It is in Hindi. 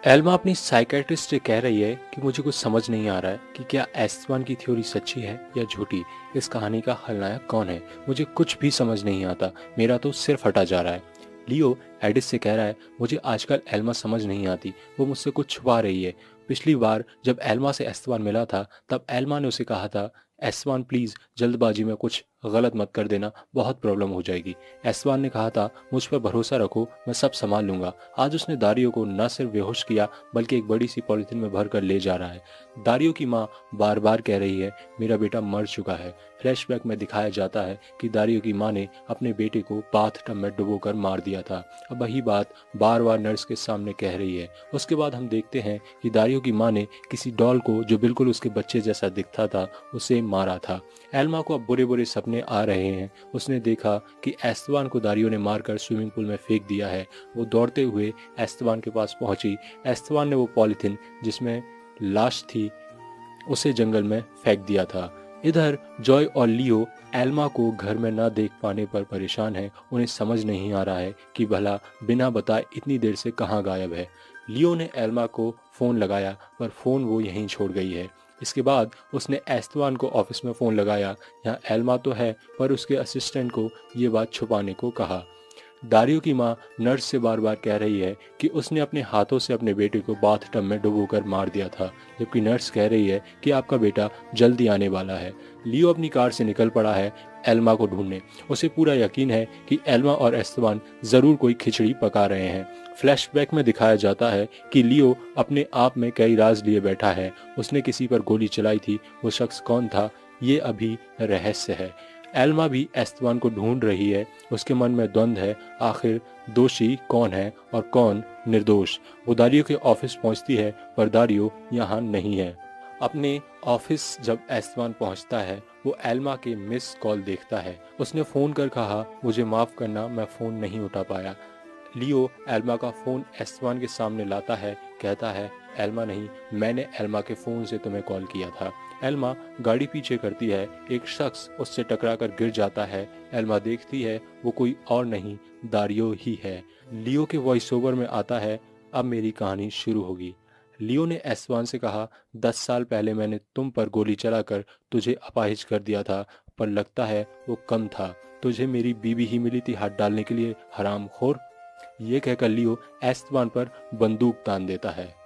एल्मा अपनी साइकेट्रिस्ट से कह रही है कि मुझे कुछ समझ नहीं आ रहा है कि क्या एस्टवान की थ्योरी सच्ची है या झूठी। इस कहानी का खलनायक कौन है, मुझे कुछ भी समझ नहीं आता। मेरा तो सिर फटा जा रहा है। लियो एडिस से कह रहा है, मुझे आजकल एल्मा समझ नहीं आती, वो मुझसे कुछ छुपा रही है। पिछली बार जब एल्मा से एस्टवान मिला था तब एल्मा ने उसे कहा था, एस्टवान प्लीज जल्दबाजी में कुछ गलत मत कर देना, बहुत प्रॉब्लम हो जाएगी। एस्टवान ने कहा था, मुझ पर भरोसा रखो, मैं सब संभाल लूंगा। आज उसने दारियो को न सिर्फ बेहोश किया बल्कि एक बड़ी सी पॉलिथीन में भर कर ले जा रहा है। दारियो की माँ बार बार कह रही है, मेरा बेटा मर चुका है। फ्लैशबैक में दिखाया जाता है कि दारियो की माँ ने अपने बेटे को बाथ टब में डुबोकर मार दिया था। अब वही बात बार बार नर्स के सामने कह रही है। उसके बाद हम देखते हैं कि दारियो की माँ ने किसी डॉल को जो बिल्कुल उसके बच्चे जैसा दिखता था उसे मारा था। एल्मा को अब बुरे बुरे सपने आ रहे हैं। उसने देखा कि एस्तवान को दारियो ने मारकर स्विमिंग पूल में फेंक दिया है। वो दौड़ते हुए एस्तवान के पास पहुंची। एस्तवान ने वो पॉलिथीन जिसमें लाश थी उसे जंगल में फेंक दिया था। इधर जॉय और लियो एल्मा को घर में न देख पाने पर परेशान है। उन्हें समझ नहीं आ रहा है कि भला बिना बताए इतनी देर से कहाँ गायब है। लियो ने एल्मा को फोन लगाया पर फोन वो यहीं छोड़ गई है। इसके बाद उसने एस्तवान को ऑफिस में फोन लगाया। यहाँ एल्मा तो है पर उसके असिस्टेंट को ये बात छुपाने को कहा। दारियो की माँ नर्स से बार बार कह रही है कि उसने अपने हाथों से अपने बेटे को बाथ टब में डुबोकर मार दिया था, जबकि नर्स कह रही है कि आपका बेटा जल्दी आने वाला है। लियो अपनी कार से निकल पड़ा है एल्मा को ढूंढने। उसे पूरा यकीन है कि एल्मा और एस्तवान जरूर कोई खिचड़ी पका रहे हैं। फ्लैशबैक में दिखाया जाता है कि लियो अपने आप में कई राज लिए बैठा है। उसने किसी पर गोली चलाई थी, वो शख्स कौन था ये अभी रहस्य है। एल्मा भी एस्तवान को ढूंढ रही है। उसके मन में द्वंद्व है, आखिर दोषी कौन है और कौन निर्दोष। वो दारियो के ऑफिस पहुंचती है पर दारियो यहाँ नहीं है। अपने ऑफिस जब एस्तवान पहुंचता है वो एल्मा के मिस कॉल देखता है। उसने फोन कर कहा, मुझे माफ करना, मैं फोन नहीं उठा पाया। लियो एल्मा का फोन एस्तवान के सामने लाता है, कहता है, एल्मा नहीं, मैंने एल्मा के फोन से तुम्हें कॉल किया था। एल्मा गाड़ी पीछे करती है। एक शख्स उससे टकराकर गिर जाता है। एल्मा देखती है वो कोई और नहीं दारियो ही है। लियो के वॉइस ओवर में आता है, अब मेरी कहानी शुरू होगी। लियो ने एस्टवान से कहा, 10 साल पहले मैंने तुम पर गोली चलाकर तुझे अपाहिज कर दिया था, पर लगता है वो कम था। तुझे मेरी बीवी ही मिली थी हाथ डालने के लिए, हरामखोर। ये कहकर लियो एस्टवान पर बंदूक तान देता है।